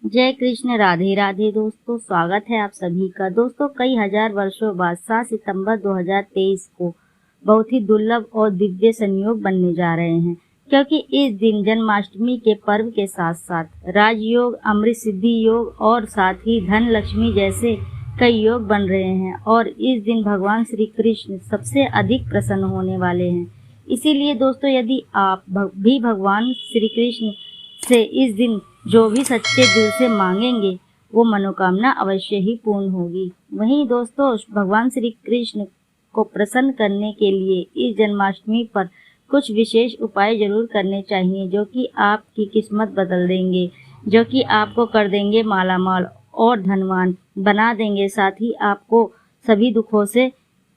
जय कृष्ण, राधे राधे। दोस्तों स्वागत है आप सभी का। दोस्तों कई हजार वर्षों बाद 7 सितंबर 2023 को बहुत ही दुर्लभ और दिव्य संयोग बनने जा रहे हैं, क्योंकि इस दिन जन्माष्टमी के पर्व के साथ साथ राजयोग, अमृत सिद्धि योग और साथ ही धन लक्ष्मी जैसे कई योग बन रहे हैं। और इस दिन भगवान श्री कृष्ण सबसे अधिक प्रसन्न होने वाले हैं। इसीलिए दोस्तों यदि आप भी भगवान श्री कृष्ण से इस दिन जो भी सच्चे दिल से मांगेंगे वो मनोकामना अवश्य ही पूर्ण होगी। वहीं दोस्तों भगवान श्री कृष्ण को प्रसन्न करने के लिए इस जन्माष्टमी पर कुछ विशेष उपाय जरूर करने चाहिए, जो कि आपकी किस्मत बदल देंगे, जो कि आपको कर देंगे मालामाल और धनवान बना देंगे। साथ ही आपको सभी दुखों से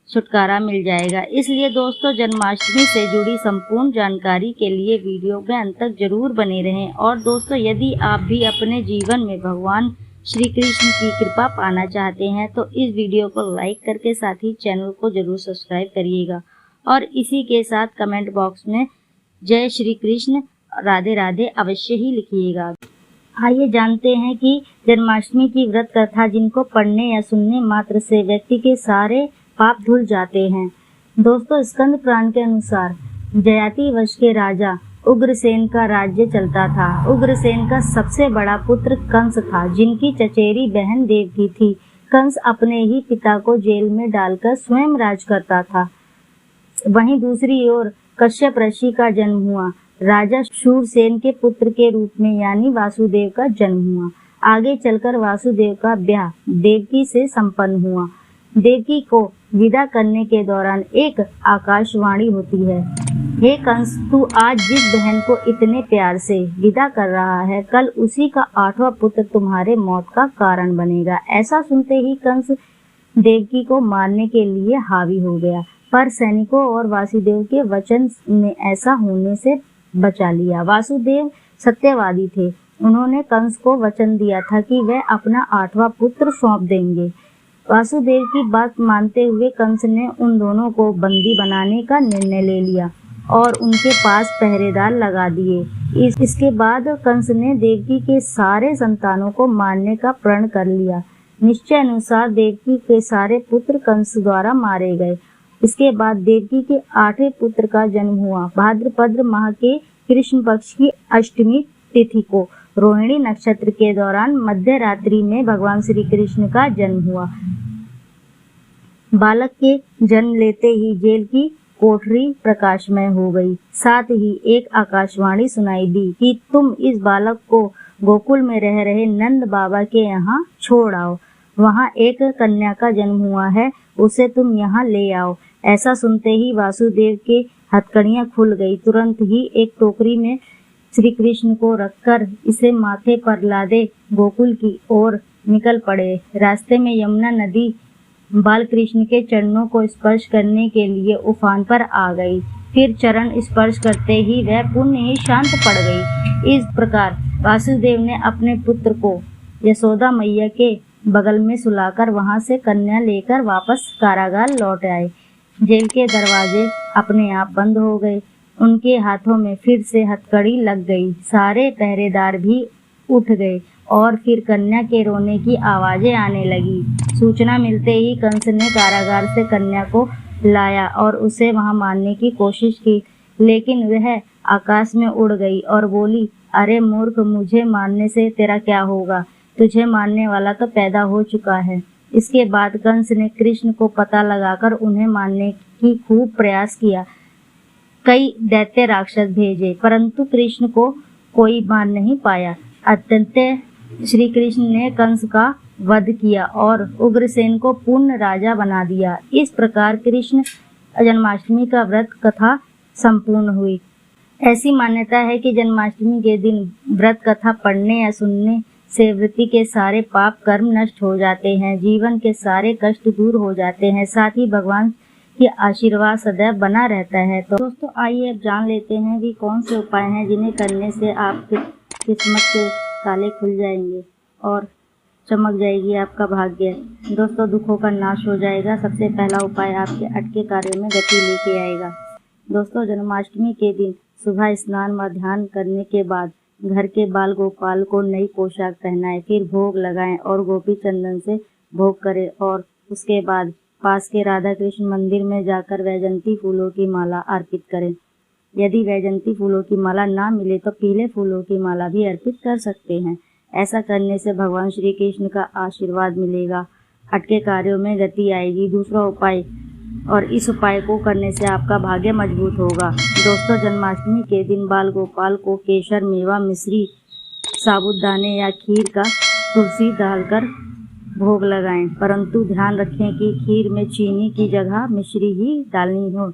छुटकारा मिल जाएगा। इसलिए दोस्तों जन्माष्टमी से जुड़ी संपूर्ण जानकारी के लिए वीडियो में अंत तक जरूर बने रहें। और दोस्तों यदि आप भी अपने जीवन में भगवान श्री कृष्ण की कृपा पाना चाहते हैं तो इस वीडियो को लाइक करके साथ ही चैनल को जरूर सब्सक्राइब करिएगा। और इसी के साथ कमेंट बॉक्स में जय श्री कृष्ण, राधे राधे अवश्य ही लिखिएगा। आइए जानते हैं कि जन्माष्टमी की व्रत कथा जिनको पढ़ने या सुनने मात्र से व्यक्ति के सारे पाप धुल जाते हैं। दोस्तों स्कंद पुराण के अनुसार जयाति वंश के राजा उग्रसेन का राज्य चलता था। उग्रसेन का सबसे बड़ा पुत्र कंस था, जिनकी चचेरी बहन देवकी थी। कंस अपने ही पिता को जेल में डालकर स्वयं राज करता था। वहीं दूसरी ओर कश्यप ऋषि का जन्म हुआ। राजा शूरसेन के पुत्र के रूप में यानी वासुदेव का जन्म हुआ। आगे चलकर वासुदेव का ब्याह देवकी से संपन्न हुआ। देवकी को विदा करने के दौरान एक आकाशवाणी होती है, हे कंस, तू आज जिस बहन को इतने प्यार से विदा कर रहा है, कल उसी का 8वां पुत्र तुम्हारे मौत का कारण बनेगा। ऐसा सुनते ही कंस देवकी को मारने के लिए हावी हो गया, पर सैनिकों और वासुदेव के वचन ने ऐसा होने से बचा लिया। वासुदेव सत्यवादी थे। उन्होंने कंस को वचन दिया था कि वह अपना 8वां पुत्र सौंप देंगे। वासुदेव की बात मानते हुए कंस ने उन दोनों को बंदी बनाने का निर्णय ले लिया और उनके पास पहरेदार लगा दिए। इसके बाद कंस ने देवकी के सारे संतानों को मारने का प्रण कर लिया। निश्चय अनुसार देवकी के सारे पुत्र कंस द्वारा मारे गए। इसके बाद देवकी के 8वें पुत्र का जन्म हुआ। भाद्रपद माह के कृष्ण पक्ष की अष्टमी तिथि को रोहिणी नक्षत्र के दौरान मध्य रात्रि में भगवान श्री कृष्ण का जन्म हुआ। बालक के जन्म लेते ही जेल की कोठरी प्रकाशमय हो गई। साथ ही एक आकाशवाणी सुनाई दी कि तुम इस बालक को गोकुल में रह रहे नंद बाबा के यहाँ छोड़ आओ। वहाँ एक कन्या का जन्म हुआ है, उसे तुम यहाँ ले आओ। ऐसा सुनते ही वासुदेव के हथकड़ियाँ खुल गई। तुरंत ही एक टोकरी में श्री कृष्ण को रखकर इसे माथे पर लादे गोकुल की ओर निकल पड़े। रास्ते में यमुना नदी बाल कृष्ण के चरणों को स्पर्श करने के लिए उफान पर आ गई। फिर चरण स्पर्श करते ही वह पुण्य ही शांत पड़ गई। इस प्रकार वासुदेव ने अपने पुत्र को यशोदा मैया के बगल में सुलाकर वहां से कन्या लेकर वापस कारागार लौट आए। जेल के दरवाजे अपने आप बंद हो गए। उनके हाथों में फिर से हथकड़ी लग गई। सारे पहरेदार भी उठ गए और फिर कन्या के रोने की आवाजें आने लगी। सूचना मिलते ही कंस ने कारागार से कन्या को लाया और उसे वहां मारने की कोशिश की, लेकिन वह आकाश में उड़ गई और बोली, अरे मूर्ख, मुझे मारने से तेरा क्या होगा? तुझे मारने वाला तो पैदा हो चुका है। इसके बाद कंस ने कृष्ण को पता लगाकर उन्हें मारने की खूब प्रयास किया। कई दैत्य राक्षस भेजे, परंतु कृष्ण को कोई मार नहीं पाया। अत्यंत श्री कृष्ण ने कंस का वध किया और उग्रसेन को पूर्ण राजा बना दिया। इस प्रकार कृष्ण जन्माष्टमी का व्रत कथा संपूर्ण हुई। ऐसी मान्यता है कि जन्माष्टमी के दिन व्रत कथा पढ़ने या सुनने से व्यक्ति के सारे पाप कर्म नष्ट हो जाते हैं, जीवन के सारे कष्ट दूर हो जाते हैं, साथ ही भगवान की आशीर्वाद सदैव बना रहता है। तो दोस्तों आइए अब जान लेते हैं कि कौन से उपाय हैं जिन्हें करने से आपकी किस्मत के ताले खुल जाएंगे और चमक जाएगी आपका भाग्य। दोस्तों दुखों का नाश हो जाएगा। सबसे पहला उपाय आपके अटके कार्यों में गति लेके आएगा। दोस्तों जन्माष्टमी के दिन सुबह स्नान व ध्यान करने के बाद घर के बाल गोपाल को नई पोशाक पहनाएं, फिर भोग लगाएं और गोपी चंदन से भोग करें और उसके बाद पास के राधा कृष्ण मंदिर में जाकर वैजंती फूलों की माला अर्पित करें। यदि वैजंती फूलों की माला ना मिले तो पीले फूलों की माला भी अर्पित कर सकते हैं। ऐसा करने से भगवान श्री कृष्ण का आशीर्वाद मिलेगा, अटके कार्यों में गति आएगी। दूसरा उपाय, और इस उपाय को करने से आपका भाग्य मजबूत होगा। दोस्तों, जन्माष्टमी के दिन बाल गोपाल को केसर, मेवा, मिश्री, साबूदाने या खीर का तुलसी डालकर भोग लगाएं, परंतु ध्यान रखें कि खीर में चीनी की जगह मिश्री ही डालनी हो।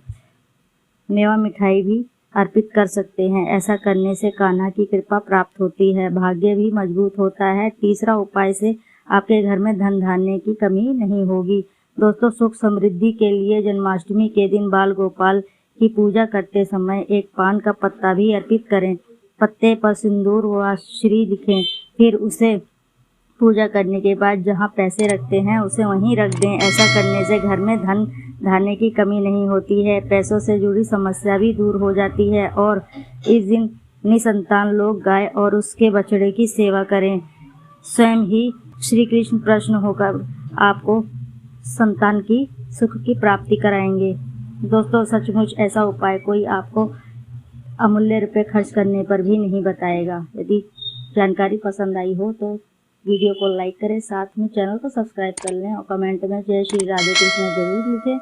मेवा मिठाई भी अर्पित कर सकते हैं। ऐसा करने से कान्हा की कृपा प्राप्त होती है, भाग्य भी मजबूत होता है। तीसरा उपाय से आपके घर में धन धान्य की कमी नहीं होगी। दोस्तों, सुख समृद्धि के लिए जन्माष्टमी के दिन बाल गोपाल की पूजा करते समय एक पान का पत्ता भी अर्पित करें। पत्ते पर सिंदूर व श्री लिखें, फिर उसे पूजा करने के बाद जहाँ पैसे रखते हैं उसे वहीं रख दें। ऐसा करने से घर में धन धान्य की कमी नहीं होती है, पैसों से जुड़ी समस्या भी दूर हो जाती है। और इस दिन निसंतान लोग गाय और उसके बछड़े की सेवा करें, स्वयं ही श्री कृष्ण प्रसन्न होकर आपको संतान की सुख की प्राप्ति कराएंगे। दोस्तों, सचमुच ऐसा उपाय कोई आपको अमूल्य रुपये खर्च करने पर भी नहीं बताएगा। यदि जानकारी पसंद आई हो तो वीडियो को लाइक करें, साथ में चैनल को सब्सक्राइब कर लें और कमेंट में जय श्री राधे कृष्ण जरूर लिखें।